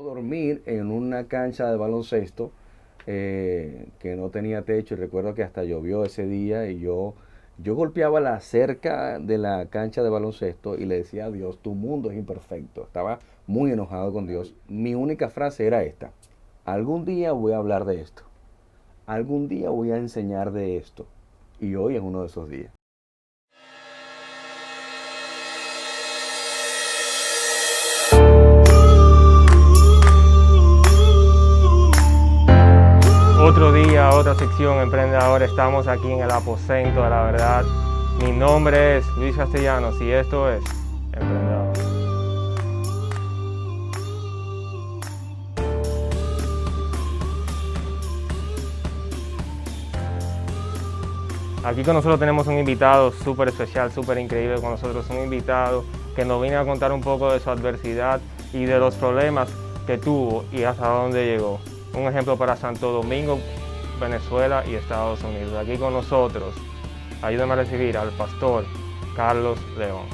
Dormir en una cancha de baloncesto que no tenía techo y recuerdo que hasta llovió ese día y yo golpeaba la cerca de la cancha de baloncesto y le decía a Dios, tu mundo es imperfecto. Estaba muy enojado con Dios. Mi única frase era esta, algún día voy a hablar de esto, algún día voy a enseñar de esto y hoy es uno de esos días. Otro día, otra sección emprendedora. Estamos aquí en el aposento de la verdad. Mi nombre es Luis Castellanos y esto es Emprendedor. Aquí con nosotros tenemos un invitado súper especial, súper increíble con nosotros. Un invitado que nos viene a contar un poco de su adversidad y de los problemas que tuvo y hasta dónde llegó. Un ejemplo para Santo Domingo, Venezuela y Estados Unidos. Aquí con nosotros, ayúdame a recibir al pastor Carlos León.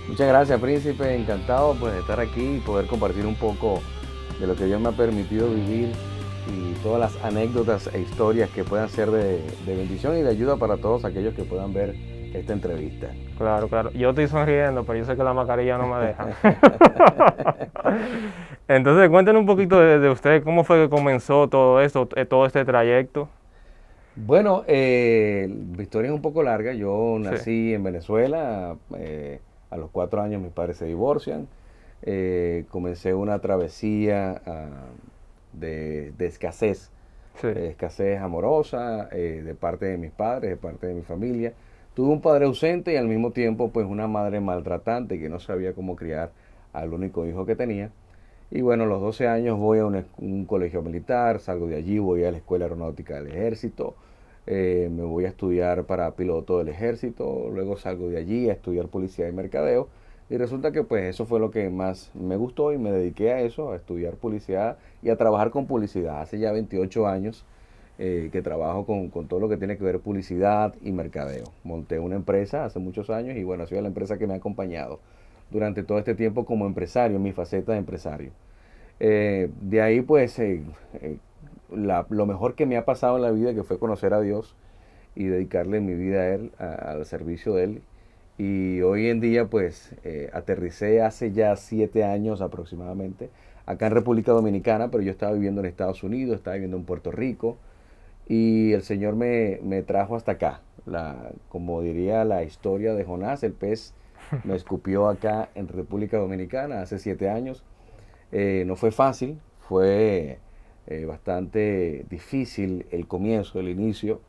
Muchas gracias, Príncipe. Encantado pues, de estar aquí y poder compartir un poco de lo que Dios me ha permitido vivir y todas las anécdotas e historias que puedan ser de bendición y de ayuda para todos aquellos que puedan ver esta entrevista. Claro, claro. Yo estoy sonriendo, pero yo sé que la mascarilla no me deja. Entonces, cuéntenos un poquito de usted, cómo fue que comenzó todo esto, todo este trayecto. Bueno, la historia es un poco larga. Yo Sí, nací en Venezuela. A los 4 años mis padres se divorcian. Comencé una travesía de escasez, sí, escasez amorosa de parte de mis padres, de parte de mi familia. Tuve un padre ausente y al mismo tiempo pues una madre maltratante que no sabía cómo criar al único hijo que tenía. Y bueno, a los 12 años voy a un colegio militar, salgo de allí, voy a la Escuela Aeronáutica del Ejército, me voy a estudiar para piloto del Ejército, luego salgo de allí a estudiar Policía y Mercadeo. Y resulta que pues eso fue lo que más me gustó y me dediqué a eso, a estudiar publicidad y a trabajar con publicidad. Hace ya 28 años que trabajo con todo lo que tiene que ver publicidad y mercadeo. Monté una empresa hace muchos años y bueno, ha sido la empresa que me ha acompañado durante todo este tiempo como empresario, en mi faceta de empresario. De ahí pues lo mejor que me ha pasado en la vida que fue conocer a Dios y dedicarle mi vida a Él, al servicio de Él. Y hoy en día pues aterricé hace ya 7 años aproximadamente acá en República Dominicana, pero yo estaba viviendo en Estados Unidos, estaba viviendo en Puerto Rico y el Señor me trajo hasta acá. Como diría la historia de Jonás, el pez me escupió acá en República Dominicana hace 7 años. No fue fácil, fue bastante difícil el comienzo, el inicio.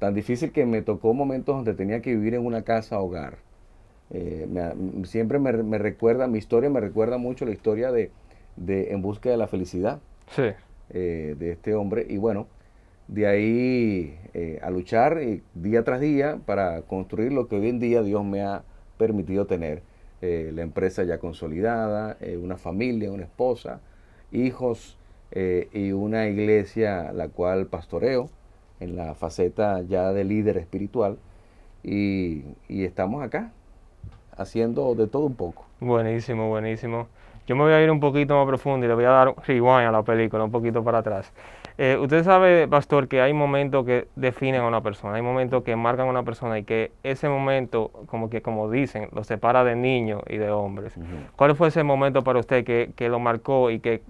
Tan difícil que me tocó momentos donde tenía que vivir en una casa hogar. Siempre me recuerda, mi historia me recuerda mucho la historia de En busca de la felicidad sí. de este hombre. Y bueno, de ahí a luchar día tras día para construir lo que hoy en día Dios me ha permitido tener. La empresa ya consolidada, una familia, una esposa, hijos y una iglesia la cual pastoreo en la faceta ya de líder espiritual y estamos acá haciendo de todo un poco. Buenísimo, buenísimo. Yo me voy a ir un poquito más profundo y le voy a dar un rewind a la película, un poquito para atrás. Usted sabe, pastor, que hay momentos que definen a una persona, hay momentos que marcan a una persona y que ese momento, como que como dicen, lo separa de niños y de hombres. Ujú. ¿Cuál fue ese momento para usted que lo marcó y que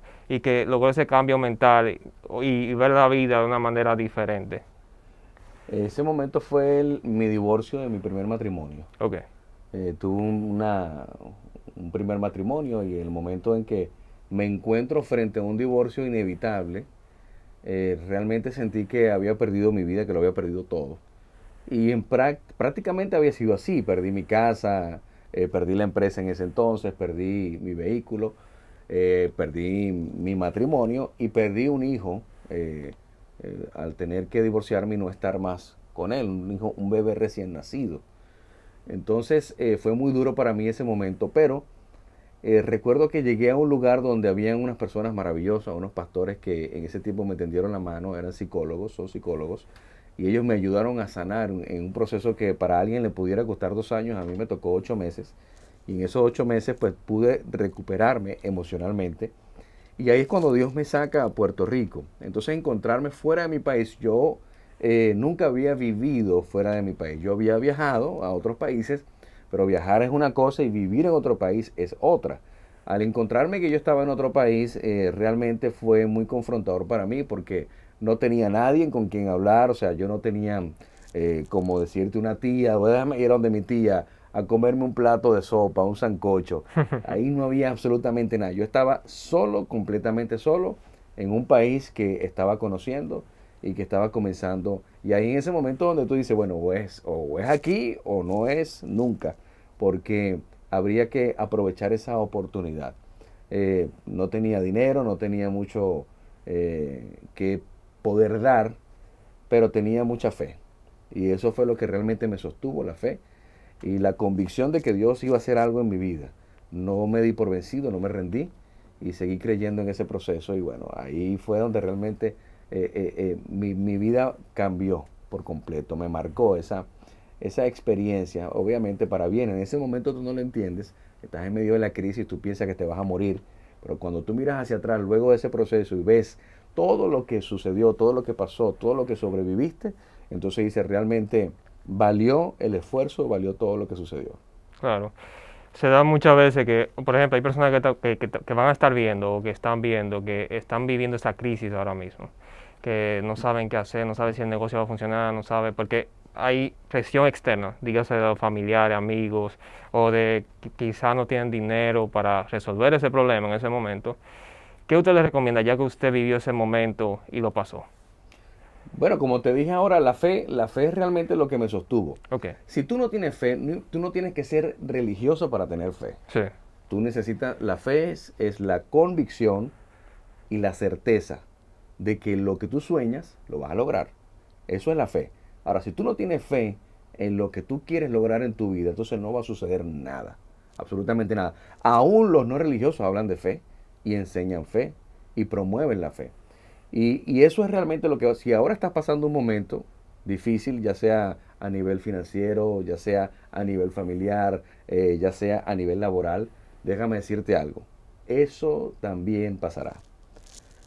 logró ese cambio mental y ver la vida de una manera diferente? Ese momento fue mi divorcio de mi primer matrimonio. Ok, Tuve un primer matrimonio y el momento en que me encuentro frente a un divorcio inevitable, realmente sentí que había perdido mi vida, que lo había perdido todo. Y prácticamente había sido así, perdí mi casa, perdí la empresa en ese entonces, perdí mi vehículo, perdí mi matrimonio y perdí un hijo al tener que divorciarme y no estar más con él, un bebé recién nacido. Entonces fue muy duro para mí ese momento, pero recuerdo que llegué a un lugar donde habían unas personas maravillosas, unos pastores que en ese tiempo me tendieron la mano, eran psicólogos, son psicólogos, y ellos me ayudaron a sanar en un proceso que para alguien le pudiera costar 2 años, a mí me tocó 8 meses, y en esos 8 meses pues pude recuperarme emocionalmente Y ahí es cuando Dios me saca a Puerto Rico. Entonces encontrarme fuera de mi país, yo nunca había vivido fuera de mi país. Yo había viajado a otros países, pero viajar es una cosa y vivir en otro país es otra. Al encontrarme que yo estaba en otro país, realmente fue muy confrontador para mí porque no tenía nadie con quien hablar, o sea, yo no tenía, como decirte, una tía, o déjame ir a donde mi tía a comerme un plato de sopa, un sancocho. Ahí no había absolutamente nada. Yo estaba solo, completamente solo, en un país que estaba conociendo y que estaba comenzando. Y ahí en ese momento donde tú dices, bueno, o es aquí o no es nunca, porque habría que aprovechar esa oportunidad. No tenía dinero, no tenía mucho que poder dar, pero tenía mucha fe. Y eso fue lo que realmente me sostuvo, la fe y la convicción de que Dios iba a hacer algo en mi vida. No me di por vencido, no me rendí y seguí creyendo en ese proceso. Y bueno, ahí fue donde realmente mi vida cambió por completo, me marcó esa experiencia, obviamente para bien. En ese momento tú no lo entiendes, estás en medio de la crisis, tú piensas que te vas a morir, pero cuando tú miras hacia atrás luego de ese proceso y ves todo lo que sucedió, todo lo que pasó, todo lo que sobreviviste, entonces dices, realmente valió el esfuerzo, valió todo lo que sucedió. Claro. Se da muchas veces que, por ejemplo, hay personas que van a estar viendo o que están viendo, que están viviendo esa crisis ahora mismo, que no saben qué hacer, no saben si el negocio va a funcionar, no saben, porque hay presión externa, dígase de los familiares, amigos, o de que quizás no tienen dinero para resolver ese problema en ese momento. ¿Qué usted le recomienda ya que usted vivió ese momento y lo pasó? Bueno, como te dije ahora, la fe es realmente lo que me sostuvo. Ok, Si tú no tienes fe, tú no tienes que ser religioso para tener fe. sí, Tú necesitas, la fe es la convicción y la certeza de que lo que tú sueñas lo vas a lograr. Eso es la fe. Ahora, si tú no tienes fe en lo que tú quieres lograr en tu vida, entonces no va a suceder nada, absolutamente nada. Aún los no religiosos hablan de fe y enseñan fe y promueven la fe. Y eso es realmente lo que, si ahora estás pasando un momento difícil, ya sea a nivel financiero, ya sea a nivel familiar, ya sea a nivel laboral, déjame decirte algo, eso también pasará.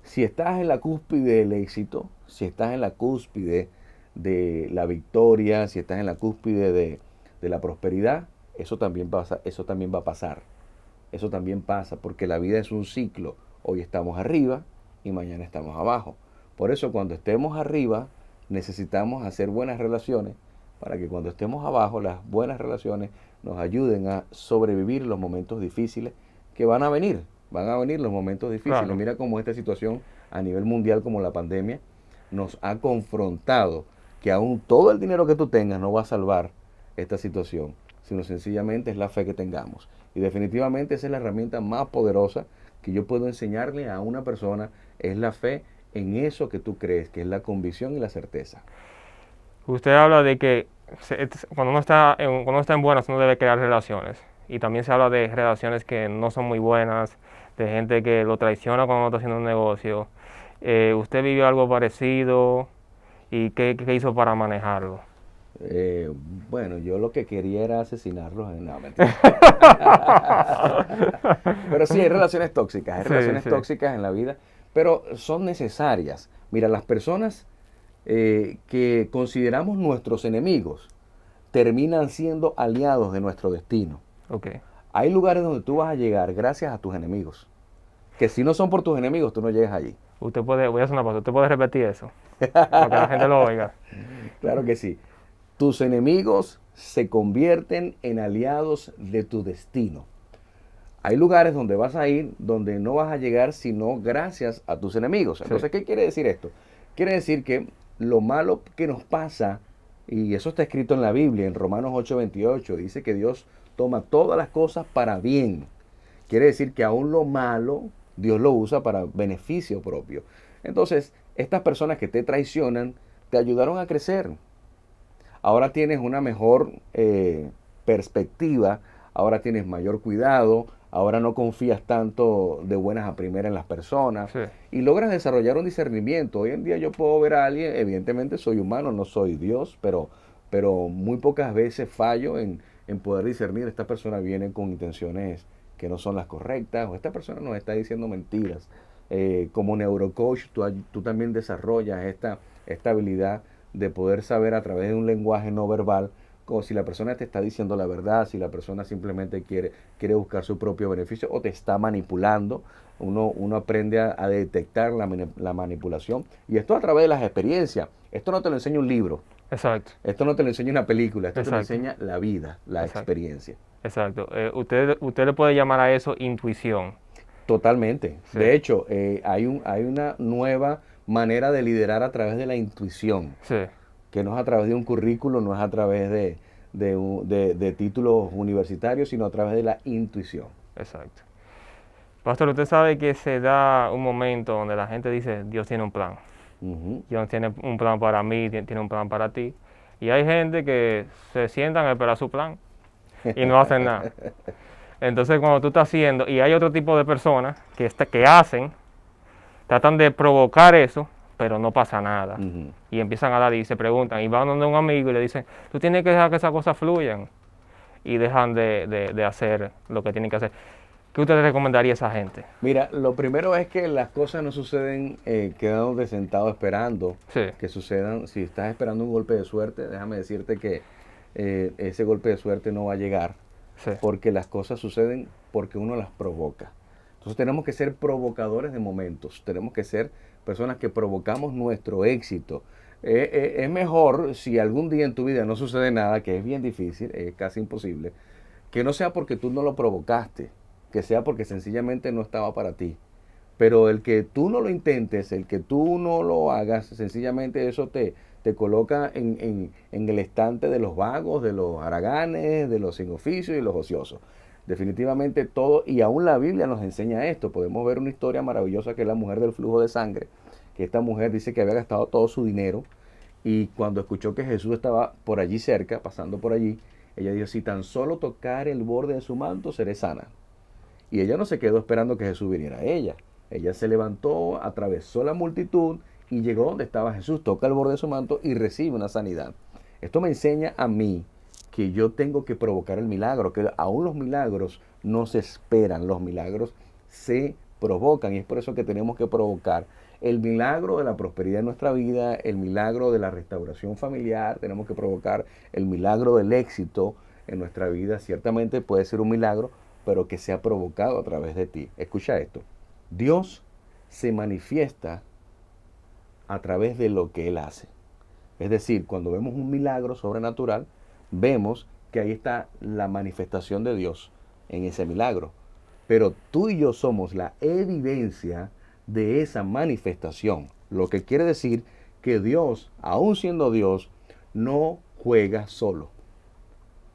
Si estás en la cúspide del éxito, si estás en la cúspide de la victoria, si estás en la cúspide de la prosperidad, eso también pasa, eso también va a pasar. Eso también pasa porque la vida es un ciclo. Hoy estamos arriba y mañana estamos abajo. Por eso cuando estemos arriba necesitamos hacer buenas relaciones para que cuando estemos abajo las buenas relaciones nos ayuden a sobrevivir los momentos difíciles que van a venir. Van a venir los momentos difíciles. claro. Mira cómo esta situación a nivel mundial como la pandemia nos ha confrontado que aún todo el dinero que tú tengas no va a salvar esta situación, sino sencillamente es la fe que tengamos. Y definitivamente esa es la herramienta más poderosa que yo puedo enseñarle a una persona, es la fe en eso que tú crees, que es la convicción y la certeza. Usted habla de que cuando uno está en buenas uno debe crear relaciones. Y también se habla de relaciones que no son muy buenas, de gente que lo traiciona cuando uno está haciendo un negocio. ¿Usted vivió algo parecido y qué hizo para manejarlo? Eh, bueno, yo lo que quería era asesinarlos. No, mentira. Pero sí, hay Sí, relaciones sí, tóxicas en la vida, pero son necesarias. Mira, las personas que consideramos nuestros enemigos terminan siendo aliados de nuestro destino. ok. Hay lugares donde tú vas a llegar gracias a tus enemigos, que si no son por tus enemigos, tú no llegas allí. Usted puede, voy a hacer una pausa, usted puede repetir eso, para que la gente lo oiga. Claro que sí. Tus enemigos se convierten en aliados de tu destino. Hay lugares donde vas a ir donde no vas a llegar sino gracias a tus enemigos. Sí, Entonces, ¿qué quiere decir esto? Quiere decir que lo malo que nos pasa, y eso está escrito en la Biblia, en Romanos 8:28, dice que Dios toma todas las cosas para bien. Quiere decir que aún lo malo, Dios lo usa para beneficio propio. Entonces, estas personas que te traicionan, te ayudaron a crecer. Ahora tienes una mejor perspectiva, ahora tienes mayor cuidado, ahora no confías tanto de buenas a primeras en las personas sí, y logras desarrollar un discernimiento. Hoy en día yo puedo ver a alguien, evidentemente soy humano, no soy Dios, pero muy pocas veces fallo en poder discernir, esta persona viene con intenciones que no son las correctas o esta persona nos está diciendo mentiras. Como neurocoach, tú también desarrollas esta habilidad de poder saber a través de un lenguaje no verbal, como si la persona te está diciendo la verdad, si la persona simplemente quiere buscar su propio beneficio o te está manipulando. Uno aprende a detectar la manipulación. Y esto a través de las experiencias. Esto no te lo enseña un libro. Exacto. Esto no te lo enseña una película. Esto te lo Exacto. enseña la vida, la Exacto. experiencia. Exacto. Usted le puede llamar a eso intuición. Totalmente. Sí, De hecho, hay una nueva manera de liderar a través de la intuición, sí, que no es a través de un currículo, no es a través de títulos universitarios, sino a través de la intuición. exacto. Pastor, usted sabe que se da un momento donde la gente dice, Dios tiene un plan. Ujú. Dios tiene un plan para mí, tiene un plan para ti. Y hay gente que se sientan a esperar su plan y no hacen nada. Entonces, cuando tú estás haciendo, y hay otro tipo de personas que hacen, tratan de provocar eso, pero no pasa nada. Ujú. Y empiezan a dar y se preguntan, y van donde un amigo y le dicen, tú tienes que dejar que esas cosas fluyan. Y dejan de hacer lo que tienen que hacer. ¿Qué usted le recomendaría a esa gente? Mira, lo primero es que las cosas no suceden quedándote sentado esperando Sí, que sucedan. Si estás esperando un golpe de suerte, déjame decirte que ese golpe de suerte no va a llegar, sí, porque las cosas suceden porque uno las provoca. Entonces tenemos que ser provocadores de momentos, tenemos que ser personas que provocamos nuestro éxito. Es mejor si algún día en tu vida no sucede nada, que es bien difícil, es casi imposible, que no sea porque tú no lo provocaste, que sea porque sencillamente no estaba para ti. Pero el que tú no lo intentes, el que tú no lo hagas, sencillamente eso te coloca en el estante de los vagos, de los haraganes, de los sin oficio y los ociosos. Definitivamente todo, y aún la Biblia nos enseña esto. Podemos ver una historia maravillosa que es la mujer del flujo de sangre, que esta mujer dice que había gastado todo su dinero y cuando escuchó que Jesús estaba por allí cerca, pasando por allí, ella dijo, si tan solo tocar el borde de su manto, seré sana. Y ella no se quedó esperando que Jesús viniera a ella. Ella se levantó, atravesó la multitud y llegó donde estaba Jesús, toca el borde de su manto y recibe una sanidad. Esto me enseña a mí que yo tengo que provocar el milagro, que aún los milagros no se esperan, los milagros se provocan y es por eso que tenemos que provocar el milagro de la prosperidad en nuestra vida, el milagro de la restauración familiar, tenemos que provocar el milagro del éxito en nuestra vida. Ciertamente puede ser un milagro, pero que sea provocado a través de ti. Escucha esto. Dios se manifiesta a través de lo que Él hace. Es decir, cuando vemos un milagro sobrenatural, vemos que ahí está la manifestación de Dios en ese milagro. Pero tú y yo somos la evidencia de esa manifestación. Lo que quiere decir que Dios, aun siendo Dios, no juega solo.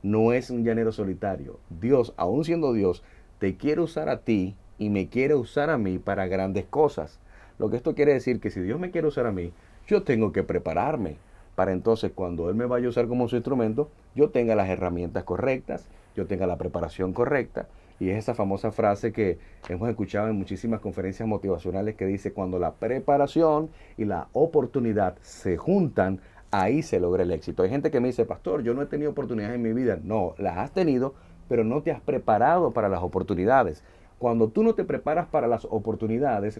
No es un llanero solitario. Dios, aun siendo Dios, te quiere usar a ti y me quiere usar a mí para grandes cosas. Lo que esto quiere decir que si Dios me quiere usar a mí, yo tengo que prepararme para entonces cuando Él me vaya a usar como su instrumento, yo tenga las herramientas correctas, yo tenga la preparación correcta. Y es esa famosa frase que hemos escuchado en muchísimas conferencias motivacionales que dice, cuando la preparación y la oportunidad se juntan, ahí se logra el éxito. Hay gente que me dice, pastor, yo no he tenido oportunidades en mi vida. No, las has tenido, pero no te has preparado para las oportunidades. Cuando tú no te preparas para las oportunidades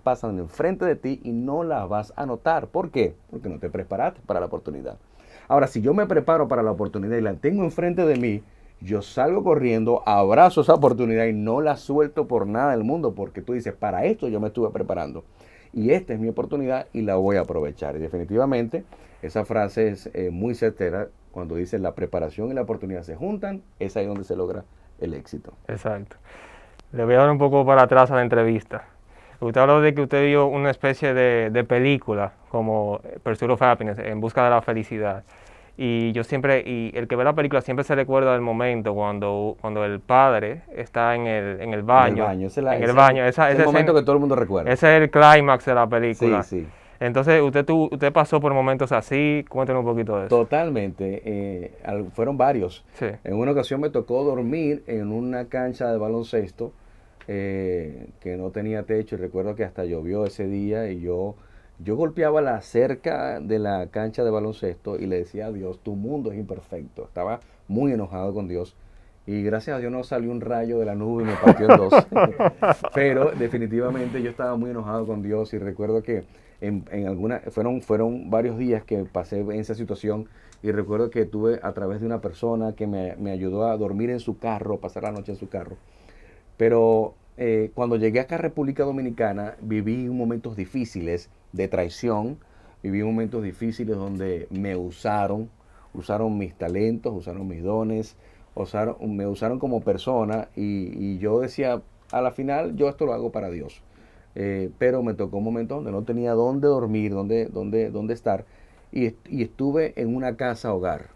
pasan enfrente de ti y no las vas a notar. ¿Por qué? Porque no te preparaste para la oportunidad. Ahora, si yo me preparo para la oportunidad y la tengo enfrente de mí, yo salgo corriendo, abrazo esa oportunidad y no la suelto por nada del mundo, porque tú dices, para esto yo me estuve preparando. Y esta es mi oportunidad y la voy a aprovechar. Y definitivamente esa frase es muy certera. Cuando dice la preparación y la oportunidad se juntan, es ahí donde se logra el éxito. exacto. Le voy a dar un poco para atrás a la entrevista. Usted habló de que usted vio una especie de película como Pursuit of Happiness, En busca de la felicidad. Y yo siempre, y el que ve la película siempre se recuerda del momento cuando el padre está en el En el baño, baño, en el baño, es el momento que todo el mundo recuerda. ese es el clímax de la Sí, película. sí, Entonces, usted pasó por momentos así, cuéntenos un poquito de eso. totalmente. Fueron varios. Sí, En una ocasión me tocó dormir en una cancha de baloncesto que no tenía techo y recuerdo que hasta llovió ese día y yo golpeaba la cerca de la cancha de baloncesto y le decía a Dios, tu mundo es imperfecto. Estaba muy enojado con Dios Y gracias a Dios no salió un rayo de la nube y me partió en dos. Pero definitivamente yo estaba muy enojado con Dios y recuerdo que fueron varios días que pasé en esa situación y recuerdo que tuve a través de una persona que me ayudó a dormir en su carro, pasar la noche en su carro. Pero cuando llegué acá a República Dominicana viví momentos difíciles de traición, viví momentos difíciles donde usaron mis talentos, usaron mis dones, me usaron como persona y yo decía, a la final yo esto lo hago para Dios. Pero me tocó un momento donde no tenía dónde dormir, dónde estar y estuve en una casa hogar.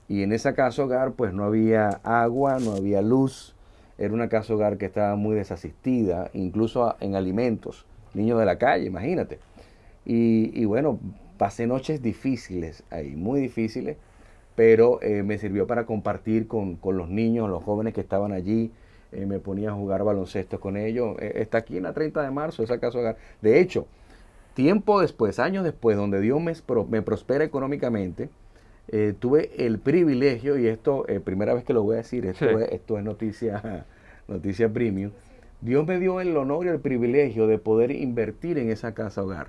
Y en esa casa hogar pues no había agua, no había luz, era una casa hogar que estaba muy desasistida, incluso en alimentos, niños de la calle, imagínate. Y bueno, pasé noches difíciles ahí, muy difíciles, pero me sirvió para compartir con los niños, los jóvenes que estaban allí. Me ponía a jugar baloncesto con ellos. Está aquí en la 30 de marzo, esa casa hogar. De hecho, tiempo después, años después, donde Dios me prospera económicamente, tuve el privilegio, y esto, primera vez que lo voy a decir, Sí, esto es noticia premium. Dios me dio el honor y el privilegio de poder invertir en esa casa hogar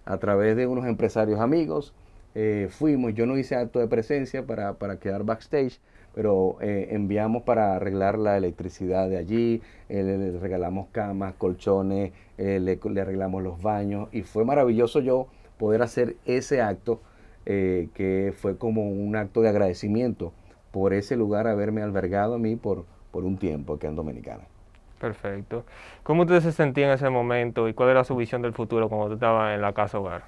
a través de unos empresarios amigos. Yo no hice acto de presencia para quedar backstage, pero enviamos para arreglar la electricidad de allí, le regalamos camas, colchones, le arreglamos los baños y fue maravilloso yo poder hacer ese acto que fue como un acto de agradecimiento por ese lugar haberme albergado a mí por un tiempo aquí en Dominicana. perfecto. ¿Cómo usted se sentía en ese momento y cuál era su visión del futuro cuando usted estaba en la casa hogar?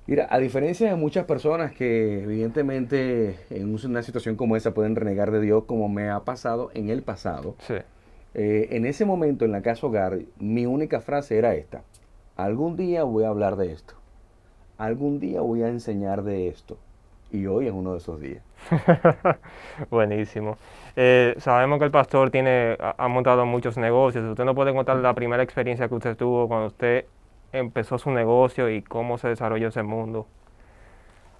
Mira, a diferencia de muchas personas que evidentemente en una situación como esa pueden renegar de Dios, como me ha pasado en el pasado, Sí, en ese momento en la casa hogar, mi única frase era esta: algún día voy a hablar de esto, algún día voy a enseñar de esto, y hoy es uno de esos días. buenísimo. Sabemos que el pastor ha montado muchos negocios. ¿Usted nos puede contar la primera experiencia que usted tuvo cuando usted empezó su negocio y cómo se desarrolló ese mundo?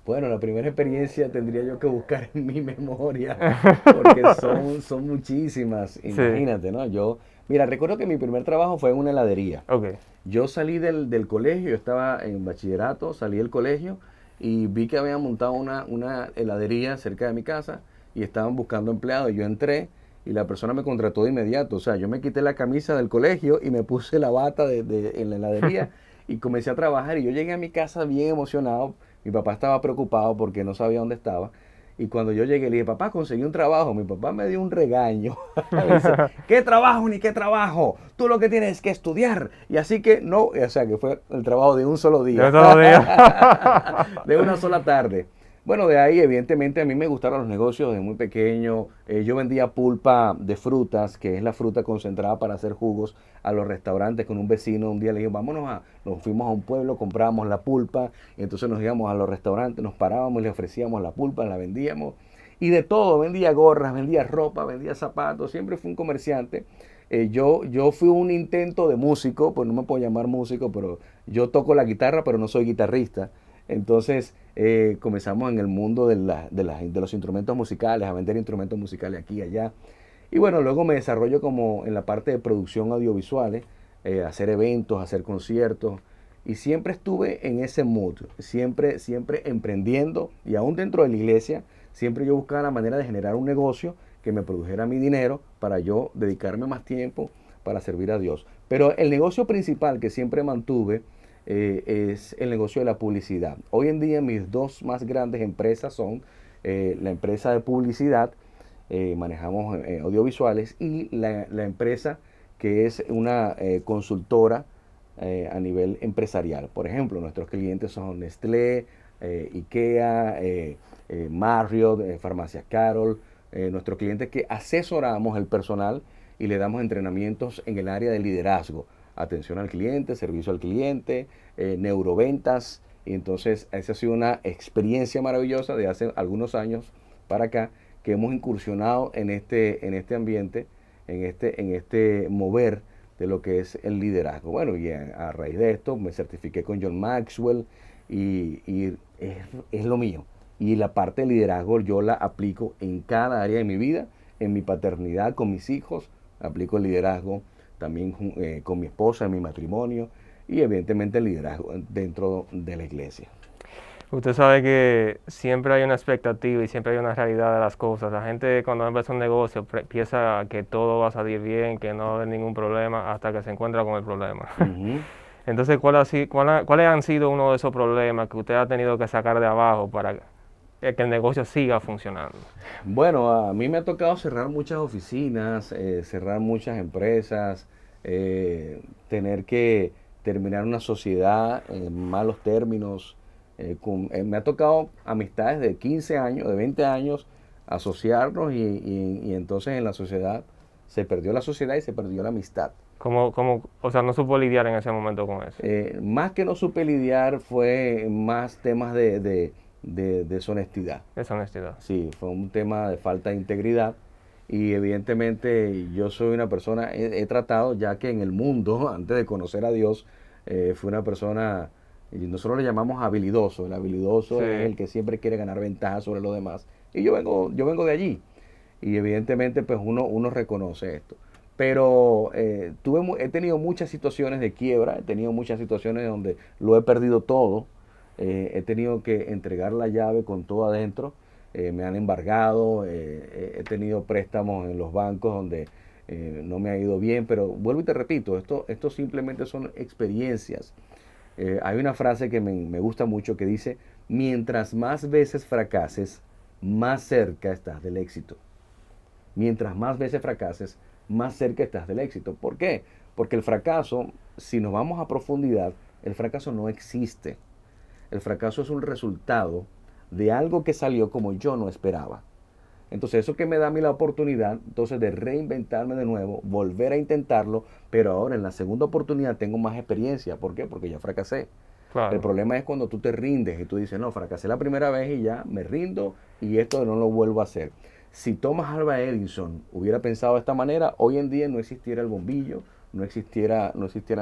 Bueno, la primera experiencia tendría yo que buscar en mi memoria, porque son muchísimas, Sí, imagínate, ¿no? Mira, recuerdo que mi primer trabajo fue en una heladería. ok. Yo salí del colegio, yo estaba en bachillerato, salí del colegio y vi que habían montado una heladería cerca de mi casa y estaban buscando empleados. Yo entré y la persona me contrató de inmediato. O sea, yo me quité la camisa del colegio y me puse la bata en la heladería y comencé a trabajar. Y yo llegué a mi casa bien emocionado. Mi papá estaba preocupado porque no sabía dónde estaba. Y cuando yo llegué, le dije, papá, conseguí un trabajo. Mi papá me dio un regaño. Me dice, ¿qué trabajo ni qué trabajo? Tú lo que tienes es que estudiar. Y así que no, o sea, que fue el trabajo de un solo De día, todos los días. de una sola tarde. Bueno, de ahí evidentemente a mí me gustaron los negocios desde muy pequeño. Yo vendía pulpa de frutas, que es la fruta concentrada para hacer jugos, a los restaurantes con un vecino. Un día le dije, nos fuimos a un pueblo, comprábamos la pulpa, y entonces nos íbamos a los restaurantes, nos parábamos y le ofrecíamos la pulpa, la vendíamos. Y de todo, vendía gorras, vendía ropa, vendía zapatos, siempre fui un comerciante. Yo fui un intento de músico, pues no me puedo llamar músico, pero yo toco la guitarra, pero no soy guitarrista. Entonces comenzamos en el mundo de los instrumentos musicales, a vender instrumentos musicales aquí y allá. Y bueno, luego me desarrollo como en la parte de producción audiovisuales, hacer eventos, hacer conciertos. Y siempre estuve en ese mood, siempre emprendiendo. Y aún dentro de la iglesia, siempre yo buscaba la manera de generar un negocio que me produjera mi dinero para yo dedicarme más tiempo para servir a Dios. Pero el negocio principal que siempre mantuve es el negocio de la publicidad. Hoy en día mis dos más grandes empresas son la empresa de publicidad, manejamos audiovisuales, y la empresa que es una consultora a nivel empresarial. Por ejemplo, nuestros clientes son Nestlé, IKEA, Marriott, Farmacia Carol, nuestros clientes que asesoramos el personal y le damos entrenamientos en el área de liderazgo, atención al cliente, servicio al cliente, neuroventas. Y entonces esa ha sido una experiencia maravillosa de hace algunos años para acá, que hemos incursionado en este ambiente, en este mover de lo que es el liderazgo. Bueno, y a raíz de esto me certifiqué con John Maxwell y es lo mío. Y la parte de liderazgo yo la aplico en cada área de mi vida, en mi paternidad con mis hijos, aplico el liderazgo también con mi esposa en mi matrimonio y evidentemente el liderazgo dentro de la iglesia. Usted sabe que siempre hay una expectativa y siempre hay una realidad de las cosas. La gente cuando empieza un negocio piensa que todo va a salir bien, que no va a haber ningún problema hasta que se encuentra con el problema. Ujú. Entonces, ¿cuáles han sido uno de esos problemas que usted ha tenido que sacar de abajo para que el negocio siga funcionando? Bueno, a mí me ha tocado cerrar muchas oficinas, cerrar muchas empresas, tener que terminar una sociedad en malos términos. Me ha tocado amistades de 15 años, de 20 años, asociarnos y entonces en la sociedad se perdió la sociedad y se perdió la amistad. O sea, no supo lidiar en ese momento con eso. Más que no supe lidiar fue más temas de deshonestidad. Esa honestidad. Sí, fue un tema de falta de integridad y evidentemente yo soy una persona, he tratado ya que en el mundo, antes de conocer a Dios, fui una persona, y nosotros le llamamos habilidoso. El habilidoso Sí. es el que siempre quiere ganar ventaja sobre los demás. Y yo vengo de allí y evidentemente pues uno reconoce esto. Pero he tenido muchas situaciones de quiebra, he tenido muchas situaciones donde lo he perdido todo. He tenido que entregar la llave con todo adentro. Me han embargado, he tenido préstamos en los bancos donde no me ha ido bien, pero vuelvo y te repito, esto simplemente son experiencias. Hay una frase que me gusta mucho que dice, mientras más veces fracases, más cerca estás del éxito. Mientras más veces fracases, más cerca estás del éxito. ¿Por qué? Porque el fracaso, si nos vamos a profundidad, el fracaso no existe. El fracaso es un resultado de algo que salió como yo no esperaba. Entonces eso que me da a mí la oportunidad entonces de reinventarme de nuevo, volver a intentarlo, pero ahora en la segunda oportunidad tengo más experiencia. ¿Por qué? Porque ya fracasé. El Claro. problema es cuando tú te rindes y tú dices, no, fracasé la primera vez y ya me rindo y esto no lo vuelvo a hacer. Si Thomas Alva Edison hubiera pensado de esta manera, hoy en día no existiera el bombillo, no existieran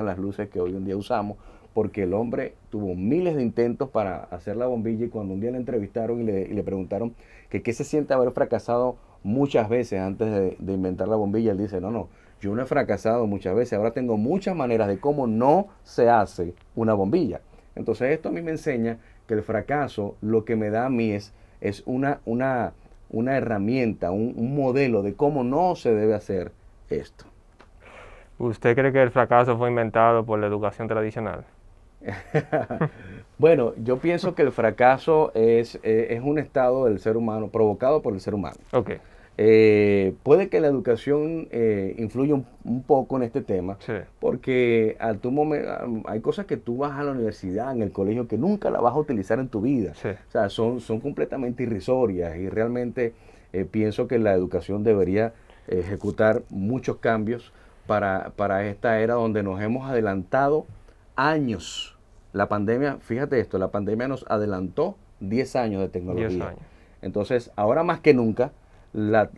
las luces que hoy en día usamos, porque el hombre tuvo miles de intentos para hacer la bombilla y cuando un día le entrevistaron y le preguntaron que qué se siente haber fracasado muchas veces antes de inventar la bombilla, él dice, no, yo no he fracasado muchas veces, ahora tengo muchas maneras de cómo no se hace una bombilla. Entonces esto a mí me enseña que el fracaso lo que me da a mí es una herramienta, un modelo de cómo no se debe hacer esto. ¿Usted cree que el fracaso fue inventado por la educación tradicional? Bueno, yo pienso que el fracaso es un estado del ser humano, provocado por el ser humano. Ok, Puede que la educación influya un poco en este tema, sí, porque hay cosas que tú vas a la universidad, en el colegio, que nunca la vas a utilizar en tu vida. sí. O sea, son completamente irrisorias y realmente pienso que la educación debería ejecutar muchos cambios para esta era donde nos hemos adelantado años. La pandemia, fíjate esto, la pandemia nos adelantó 10 años de 10 tecnología. años. Entonces, ahora más que nunca, las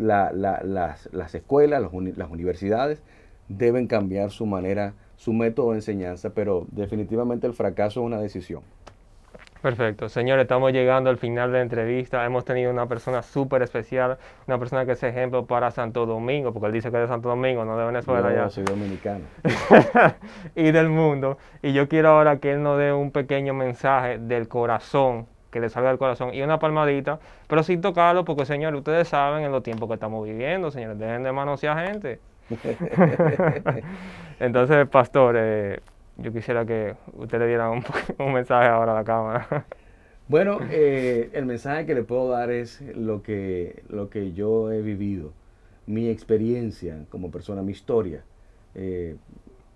escuelas, las universidades deben cambiar su manera, su método de enseñanza, pero definitivamente el fracaso es una decisión. Perfecto. Señores, estamos llegando al final de la entrevista. Hemos tenido una persona súper especial, una persona que es ejemplo para Santo Domingo, porque él dice que es de Santo Domingo, no de Venezuela Yo ya. soy dominicano. Y del mundo. Y yo quiero ahora que él nos dé un pequeño mensaje del corazón, que le salga del corazón, y una palmadita, pero sin tocarlo, porque señores, ustedes saben en los tiempos que estamos viviendo, señores, dejen de manosear gente. Entonces, pastor, yo quisiera que usted le diera un mensaje ahora a la cámara. Bueno, el mensaje que le puedo dar es lo que yo he vivido, mi experiencia como persona, mi historia. Eh,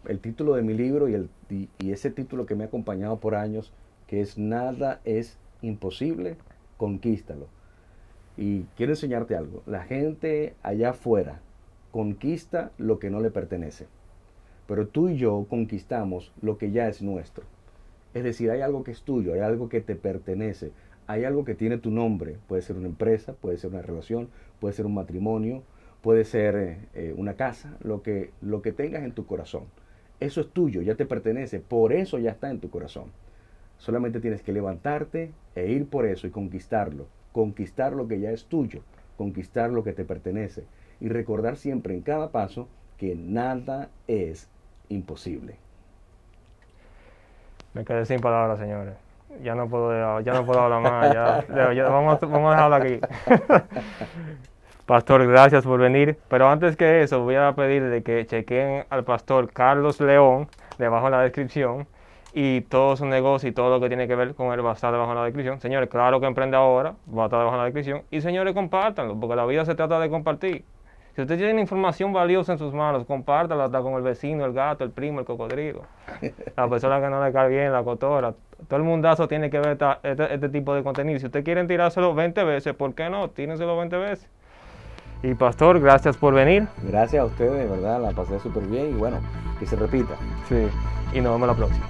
el título de mi libro y ese título que me ha acompañado por años, que es Nada es imposible, conquístalo. Y quiero enseñarte algo. La gente allá afuera conquista lo que no le pertenece, pero tú y yo conquistamos lo que ya es nuestro. Es decir, hay algo que es tuyo, hay algo que te pertenece, hay algo que tiene tu nombre. Puede ser una empresa, puede ser una relación, puede ser un matrimonio, puede ser una casa, lo que tengas en tu corazón. Eso es tuyo, ya te pertenece, por eso ya está en tu corazón. Solamente tienes que levantarte e ir por eso y conquistarlo. Conquistar lo que ya es tuyo, conquistar lo que te pertenece. y recordar siempre en cada paso que nada es imposible. Me quedé sin palabras, señores. Ya no puedo hablar más. Vamos a dejarlo aquí. Pastor, gracias por venir. Pero antes que eso, voy a pedirle que chequen al pastor Carlos León, debajo en la descripción, y todo su negocio y todo lo que tiene que ver con él va a estar debajo en la descripción. Señores, claro que Emprende Ahora va a estar debajo en la descripción. Y señores, compártanlo, porque la vida se trata de compartir. Si usted tiene información valiosa en sus manos, compártala hasta con el vecino, el gato, el primo, el cocodrilo, la persona que no le cae bien, la cotora. Todo el mundazo tiene que ver este tipo de contenido. Si usted quiere tirárselo 20 veces, ¿por qué no? Tírenselo 20 veces. Y pastor, gracias por venir. Gracias a ustedes, de verdad, la pasé súper bien y bueno, que se repita. Sí, y nos vemos la próxima.